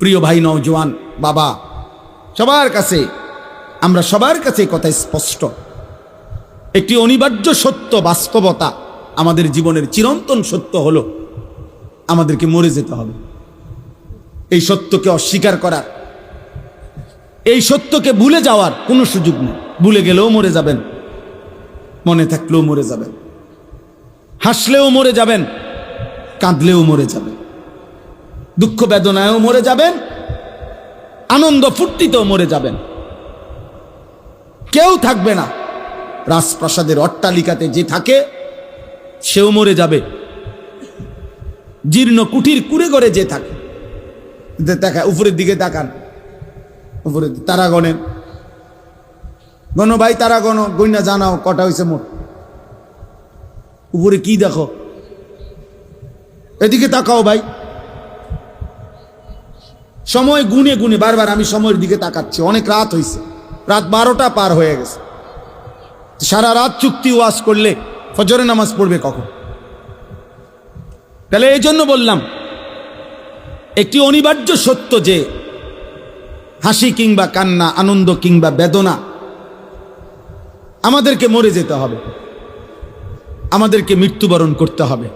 প্রিয় ভাই নওজোয়ান বাবা, সবার কাছে, আমরা সবার কাছে কথা স্পষ্ট, একটি অনিবার্য সত্য, বাস্তবতা, আমাদের জীবনের চিরন্তন সত্য হলো আমাদেরকে মরে যেতে হবে। এই সত্যকে অস্বীকার করার, এই সত্যকে ভুলে যাওয়ার কোনো সুযোগ নেই। ভুলে গেলেও মরে যাবেন, মনে থাকলেও মরে যাবেন, হাসলেও মরে যাবেন, কাঁদলেও মরে যাবেন, দুঃখ বেদনায়ও মরে যাবেন, আনন্দ ফুর্তিতেও মরে যাবেন। কেউ থাকবে না। রাজপ্রাসাদের অট্টালিকাতে যে থাকে সেও মরে যাবে, জীর্ণ কুঠির কুড়ে করে যে থাকে, দেখা উপরের দিকে তাকান, উপরে তারা গণেন, গণ ভাই, তারা গণ, গইনা জানাও কটা হয়েছে মোট, উপরে কি দেখো, এদিকে তাকাও ভাই। সময় গুনে গুনে বারবার আমি সময়ের দিকে তাকাচ্ছি, অনেক রাত হয়েছে, রাত 12টা পার হয়ে গেছে। সারা রাত চুক্তি ওয়াজ করলে ফজরের নামাজ পড়বে কখন? তাহলে এই জন্য বললাম, একটি অনিবার্য সত্য যে হাসি কিংবা কান্না, আনন্দ কিংবা বেদনা, আমাদেরকে মরে যেতে হবে, আমাদেরকে মৃত্যুবরণ করতে হবে।